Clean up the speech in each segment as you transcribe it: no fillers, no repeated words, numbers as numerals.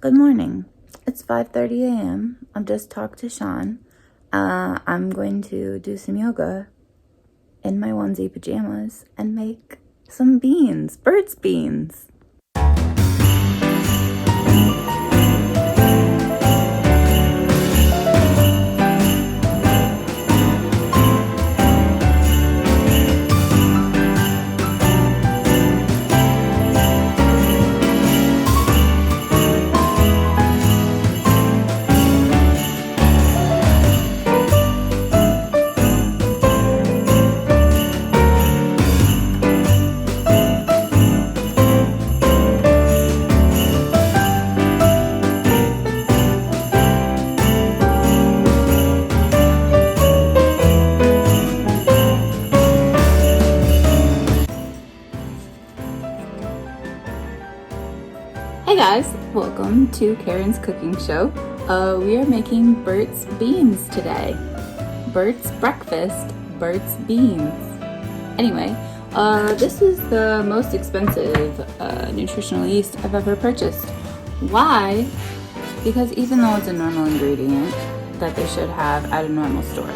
Good morning. It's 5:30 a.m. I've just talked to Sean. I'm going to do some yoga in my onesie pajamas and make some beans, Bert's beans. Hey guys, welcome to Karen's cooking show. We are making Bert's beans today. Bert's breakfast, Bert's beans. Anyway, this is the most expensive nutritional yeast I've ever purchased. Why? Because even though it's a normal ingredient that they should have at a normal store,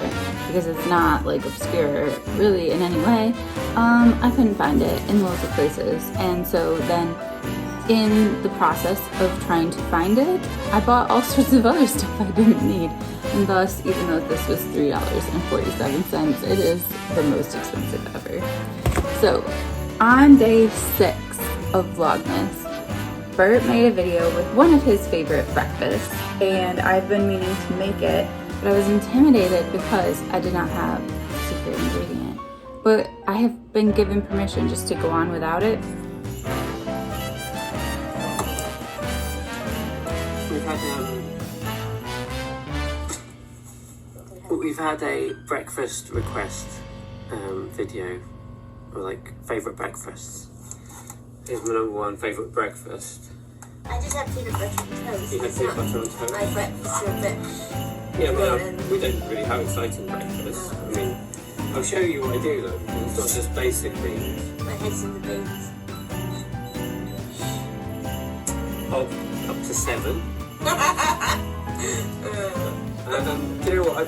because it's not like obscure really in any way, I couldn't find it in loads of places. And so then in the process of trying to find it, I bought all sorts of other stuff I didn't need. And thus, even though this was $3.47, it is the most expensive ever. So, on day 6 of Vlogmas, Bert made a video with one of his favorite breakfasts, and I've been meaning to make it, but I was intimidated because I did not have a secret ingredient. But I have been given permission just to go on without it. We've had a breakfast request video, or like favourite breakfasts. Here's my number one favourite breakfast. I just have peanut butter and toast. You have peanut butter and toast? My breakfast are a bit... Yeah, but we don't really have exciting breakfast. I mean, I'll show you what I do though. It's not just basic beans. My head's in the beans. Up to 7. And do you know what?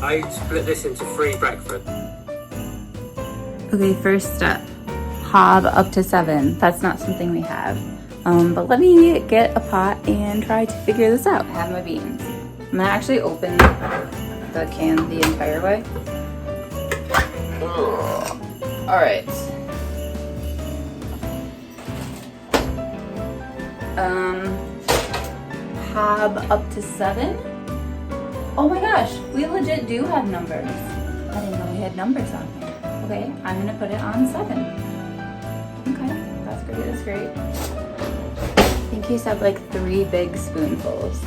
I split this into 3 breakfasts. Okay, first step, hob up to 7. That's not something we have. But let me get a pot and try to figure this out. I have my beans. I'm gonna actually open the can the entire way. All right. Hob up to 7. Oh my gosh, we legit do have numbers. I didn't know we had numbers on here. Okay, I'm gonna put it on 7. Okay, that's great, that's great. I think he said like 3 big spoonfuls.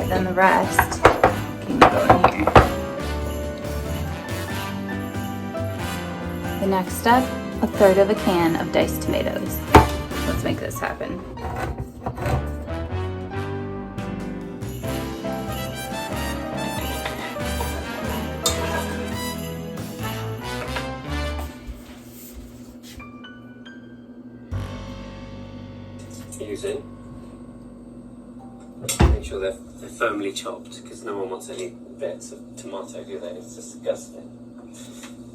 Then the rest can go in here. The next step, 1/3 of a can of diced tomatoes. Let's make this happen. Using. Make sure they're firmly chopped, because no one wants any bits of tomato, do they? It's disgusting.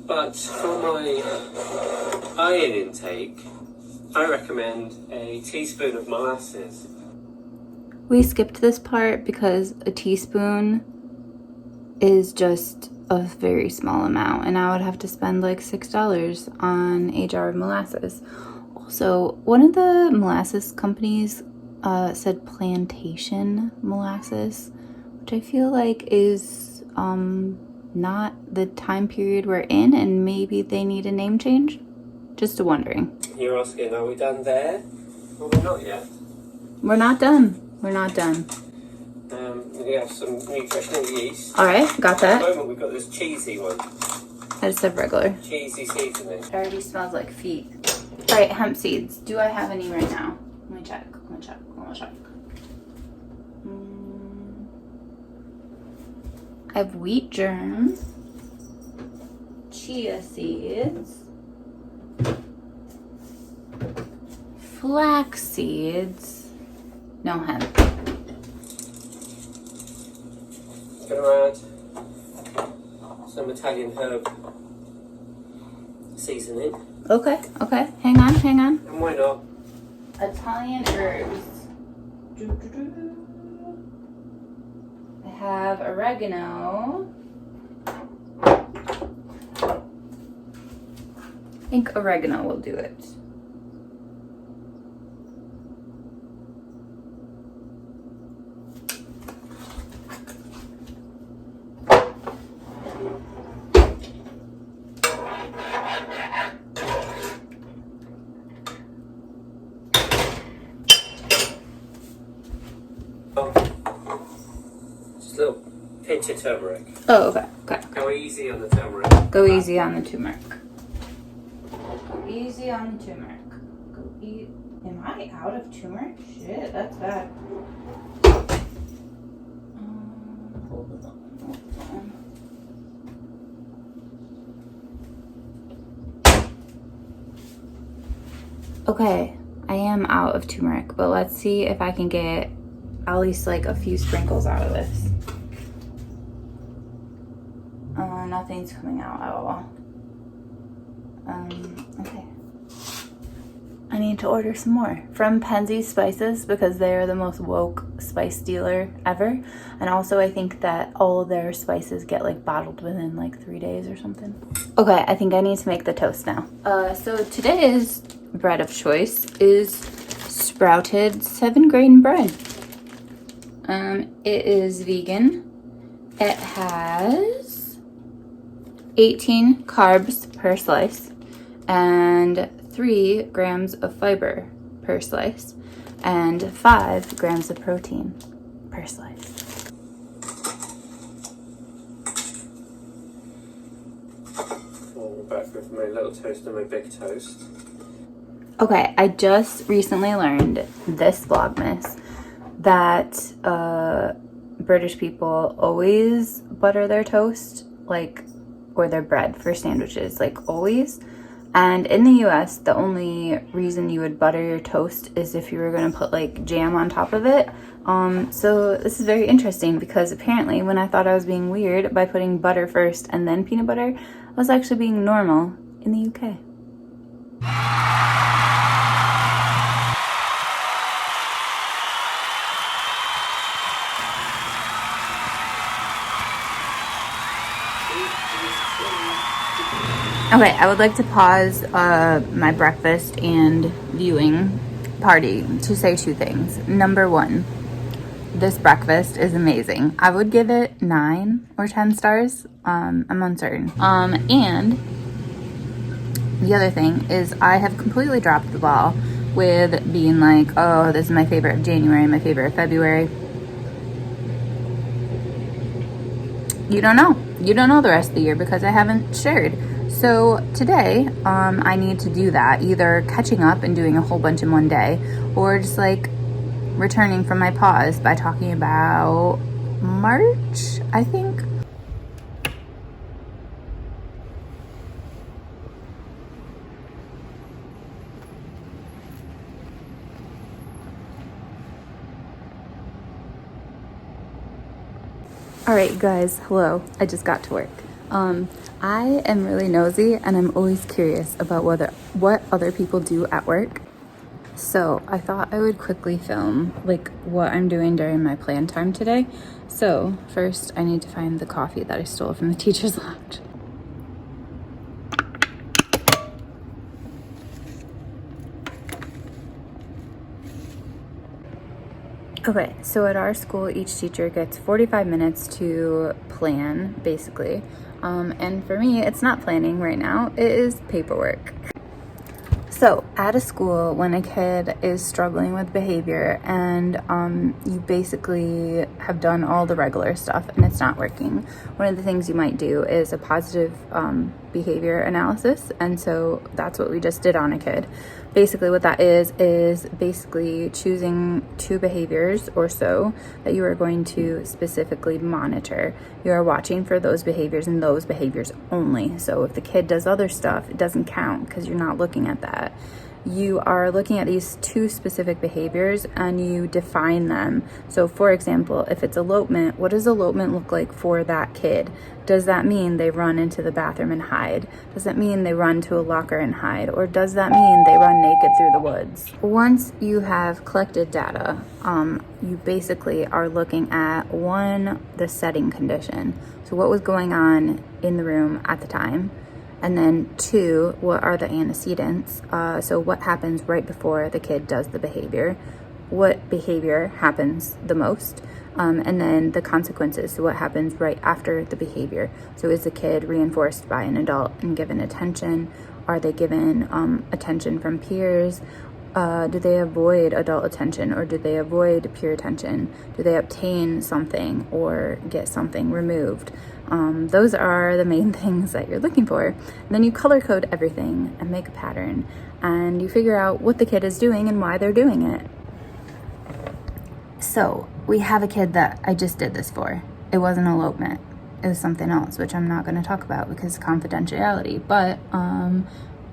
But for my iron intake, I recommend a teaspoon of molasses. We skipped this part because a teaspoon is just a very small amount, and I would have to spend like $6 on a jar of molasses. Also, one of the molasses companies said plantation molasses, which I feel like is not the time period we're in, and maybe they need a name change. Just wondering. You're asking, are we done there? Well, we're not yet. We're not done. We're not done. we have some nutritional yeast. Alright, got At that. the moment we've got this cheesy one. I just said regular. Cheesy seasoning. It already smells like feet. Alright, hemp seeds. Do I have any right now? Let me check. I have wheat germ, chia seeds, flax seeds, no hemp. Gonna add some Italian herb seasoning. Okay, hang on. And why not? Italian herbs. I have oregano. I think oregano will do it. Just a little pinch of turmeric. Oh, okay. Go easy on the turmeric. Go easy on the turmeric. Easy on the turmeric. Am I out of turmeric? Shit, that's bad. Hold on. Okay, I am out of turmeric, but let's see if I can get at least like a few sprinkles out of this. Nothing's coming out at all. Okay. I need to order some more from Penzeys Spices because they are the most woke spice dealer ever. And also I think that all of their spices get like bottled within like 3 days or something. Okay, I think I need to make the toast now. So today's bread of choice is sprouted 7-grain bread. It is vegan. It has 18 carbs per slice and 3 grams of fiber per slice and 5 grams of protein per slice. We're back with my little toast and my big toast. Okay, I just recently learned this Vlogmas that British people always butter their toast, like, or their bread for sandwiches, like always. And in the US, the only reason you would butter your toast is if you were gonna put like jam on top of it. So this is very interesting because apparently when I thought I was being weird by putting butter first and then peanut butter, I was actually being normal in the UK. Okay, I would like to pause my breakfast and viewing party to say 2 things. Number 1, this breakfast is amazing. I would give it 9 or 10 stars. I'm uncertain. And the other thing is I have completely dropped the ball with being like, oh, this is my favorite of January, my favorite of February. You don't know. You don't know the rest of the year because I haven't shared. So today, I need to do that, either catching up and doing a whole bunch in one day, or just like returning from my pause by talking about March, I think. Alright guys, hello. I just got to work. I am really nosy and I'm always curious about what other people do at work. So I thought I would quickly film like what I'm doing during my plan time today. So first I need to find the coffee that I stole from the teacher's lounge. Okay, so at our school, each teacher gets 45 minutes to plan, basically. And for me, it's not planning right now, it is paperwork. So at a school, when a kid is struggling with behavior and you basically have done all the regular stuff and it's not working, one of the things you might do is a positive behavior analysis. And so that's what we just did on a kid. Basically what that is basically choosing 2 behaviors or so that you are going to specifically monitor. You are watching for those behaviors and those behaviors only. So if the kid does other stuff, it doesn't count because you're not looking at that. You are looking at these 2 specific behaviors and you define them. So for example, if it's elopement, what does elopement look like for that kid? Does that mean they run into the bathroom and hide? Does that mean they run to a locker and hide? Or does that mean they run naked through the woods? Once you have collected data, you basically are looking at 1, the setting condition. So what was going on in the room at the time? And then 2, what are the antecedents? So what happens right before the kid does the behavior? What behavior happens the most? And then the consequences. So what happens right after the behavior? So is the kid reinforced by an adult and given attention? Are they given attention from peers? Do they avoid adult attention or do they avoid peer attention? Do they obtain something or get something removed? Those are the main things that you're looking for. And then you color code everything and make a pattern and you figure out what the kid is doing and why they're doing it. So we have a kid that I just did this for. It wasn't elopement. It was something else, which I'm not going to talk about because of confidentiality. But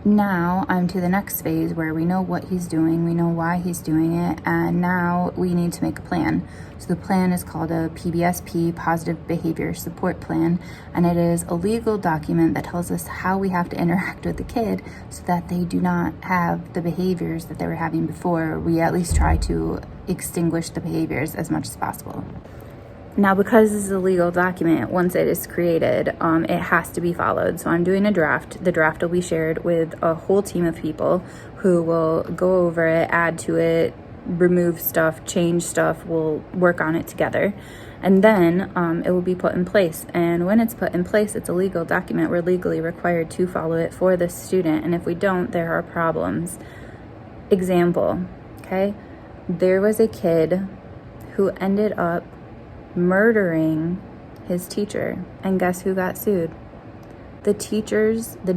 now I'm to the next phase where we know what he's doing, we know why he's doing it, and now we need to make a plan. So the plan is called a PBSP, Positive Behavior Support Plan, and it is a legal document that tells us how we have to interact with the kid so that they do not have the behaviors that they were having before. We at least try to extinguish the behaviors as much as possible. Now, because this is a legal document, once it is created, it has to be followed. So I'm doing a draft. The draft will be shared with a whole team of people who will go over it, add to it, remove stuff, change stuff. We'll work on it together. And then it will be put in place. And when it's put in place, it's a legal document. We're legally required to follow it for the student. And if we don't, there are problems. Example, okay? There was a kid who ended up murdering his teacher, and guess who got sued? The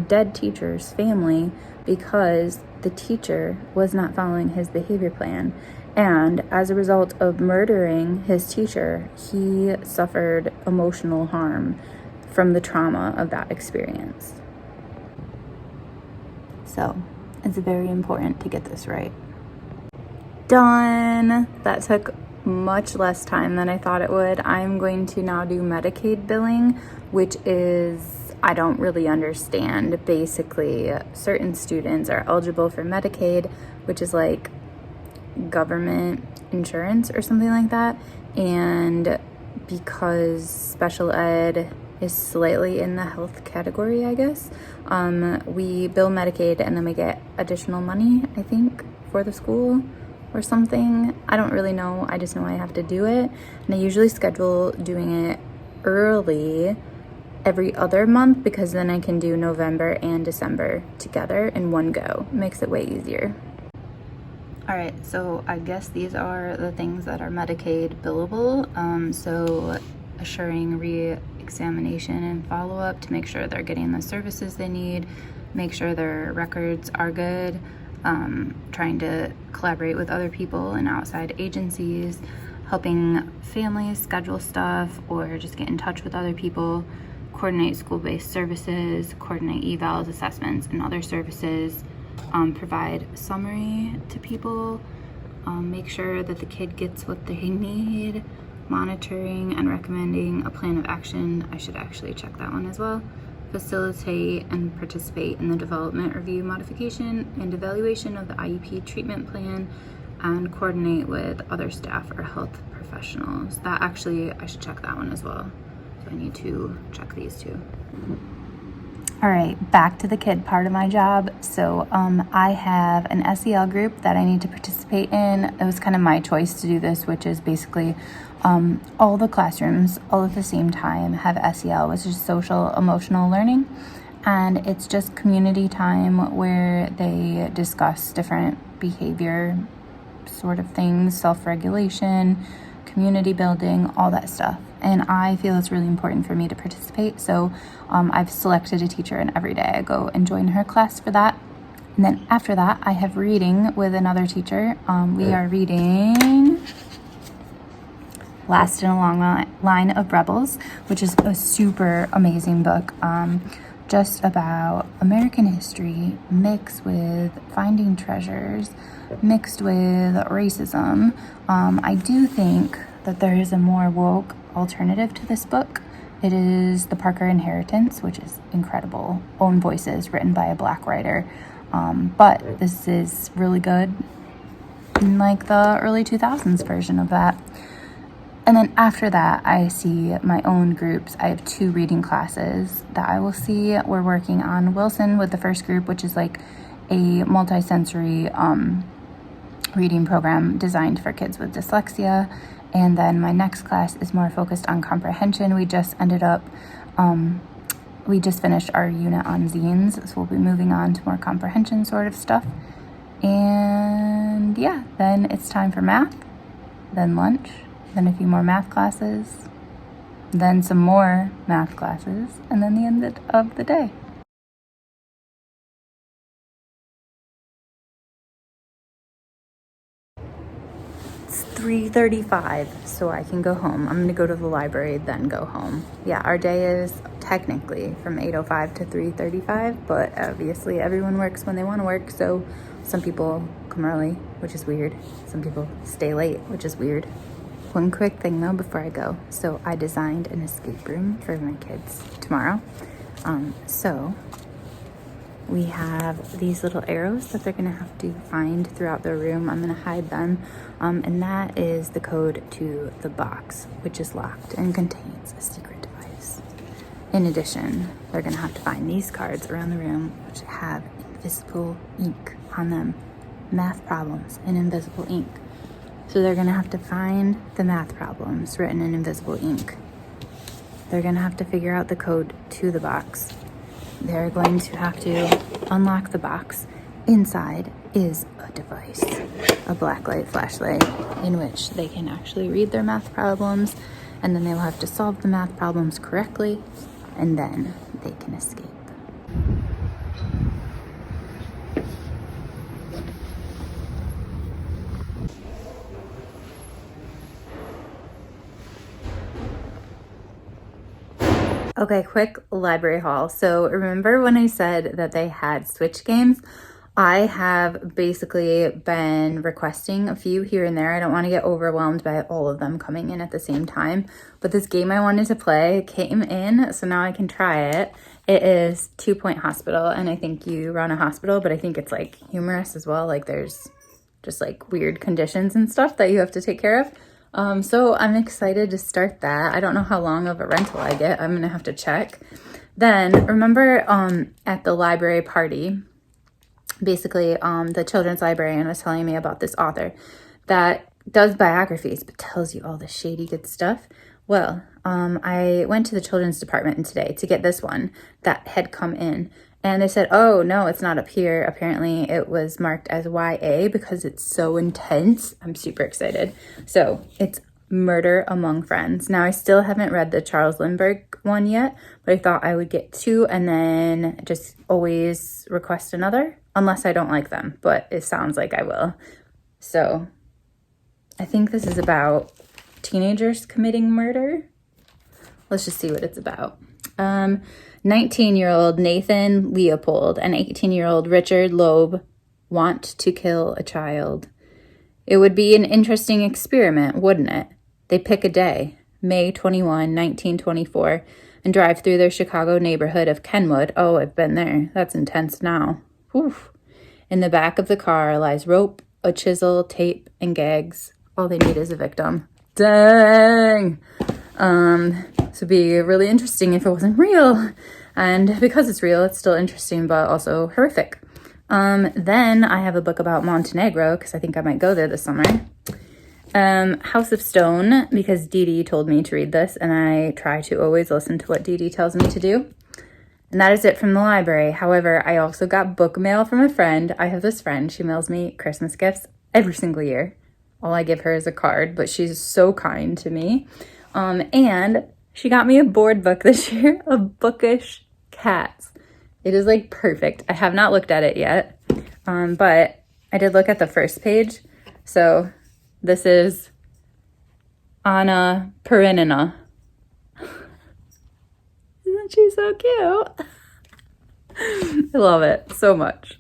dead teacher's family, because the teacher was not following his behavior plan, and as a result of murdering his teacher, he suffered emotional harm from the trauma of that experience. So it's very important to get this right. Done. That took much less time than I thought it would. I'm going to now do Medicaid billing, which is, I don't really understand. Basically, certain students are eligible for Medicaid, which is like government insurance or something like that. And because special ed is slightly in the health category, I guess, we bill Medicaid and then we get additional money, I think, for the school or something. I don't really know. I just know I have to do it. And I usually schedule doing it early every other month because then I can do November and December together in one go. It makes it way easier. All right, so I guess these are the things that are Medicaid billable. So assuring re-examination and follow-up to make sure they're getting the services they need, make sure their records are good, trying to collaborate with other people and outside agencies, helping families schedule stuff or just get in touch with other people, coordinate school-based services, coordinate evals, assessments, and other services, provide summary to people, make sure that the kid gets what they need, monitoring and recommending a plan of action. I should actually check that one as well. Facilitate and participate in the development, review, modification, and evaluation of the IEP treatment plan, and coordinate with other staff or health professionals. That actually, I should check that one as well. So I need to check these two. All right, back to the kid part of my job. So I have an SEL group that I need to participate in. It was kind of my choice to do this, which is basically all the classrooms all at the same time have SEL, which is social emotional learning. and it's just community time where they discuss different behavior sort of things, self-regulation, community building, all that stuff. And I feel it's really important for me to participate, so I've selected a teacher, and every day I go and join her class for that. And then after that, I have reading with another teacher. We are reading Last in a Long Line of Rebels, which is a super amazing book, just about American history mixed with finding treasures, mixed with racism. I do think that there is a more woke alternative to this book. It is The Parker Inheritance, which is incredible. Own Voices, written by a Black writer. But this is really good in like the early 2000s version of that. And then after that, I see my own groups. I have 2 reading classes that I will see. We're working on Wilson with the first group, which is like a multi-sensory reading program designed for kids with dyslexia. And then my next class is more focused on comprehension. We just finished our unit on zines, so we'll be moving on to more comprehension sort of stuff. And yeah, then it's time for math, then lunch, then a few more math classes, then some more math classes, and then the end of the day. It's 3:35, so I can go home. I'm gonna go to the library, then go home. Yeah, our day is technically from 8:05 to 3:35, but obviously everyone works when they want to work, so some people come early, which is weird. Some people stay late, which is weird. One quick thing though before I go. So I designed an escape room for my kids tomorrow. So we have these little arrows that they're gonna have to find throughout their room. I'm gonna hide them. And that is the code to the box, which is locked and contains a secret device. In addition, they're gonna have to find these cards around the room, which have invisible ink on them. Math problems in invisible ink. So they're gonna have to find the math problems written in invisible ink. They're gonna have to figure out the code to the box. They're going to have to unlock the box. Inside is a device, a blacklight flashlight, in which they can actually read their math problems, and then they'll have to solve the math problems correctly, and then they can escape. Okay, quick library haul. So remember when I said that they had Switch games? I have basically been requesting a few here and there. I don't want to get overwhelmed by all of them coming in at the same time. But this game I wanted to play came in, so now I can try it. It is 2 Point Hospital, and I think you run a hospital, but I think it's like humorous as well. Like there's just like weird conditions and stuff that you have to take care of. So I'm excited to start that. I don't know how long of a rental I get. I'm gonna have to check. Then remember at the library party, basically the children's librarian was telling me about this author that does biographies but tells you all the shady good stuff. Well, I went to the children's department today to get this one that had come in. And they said, oh, no, it's not up here. Apparently it was marked as YA because it's so intense. I'm super excited. So it's Murder Among Friends. Now, I still haven't read the Charles Lindbergh one yet, but I thought I would get 2 and then just always request another, unless I don't like them, but it sounds like I will. So I think this is about teenagers committing murder. Let's just see what it's about. 19-year-old Nathan Leopold and 18-year-old Richard Loeb want to kill a child. It would be an interesting experiment, wouldn't it? They pick a day, May 21, 1924, and drive through their Chicago neighborhood of Kenwood. Oh, I've been there. That's intense now. Whew. In the back of the car lies rope, a chisel, tape, and gags. All they need is a victim. Dang! This would be really interesting if it wasn't real. And because it's real, it's still interesting, but also horrific. Then I have a book about Montenegro, because I think I might go there this summer. House of Stone, because Dee Dee told me to read this, and I try to always listen to what Dee Dee tells me to do. And that is it from the library. However, I also got book mail from a friend. I have this friend. She mails me Christmas gifts every single year. All I give her is a card, but she's so kind to me. And she got me a board book this year of Bookish Cats. It is like perfect. I have not looked at it yet, but I did look at the first page. So this is Anna Karenina. Isn't she so cute? I love it so much.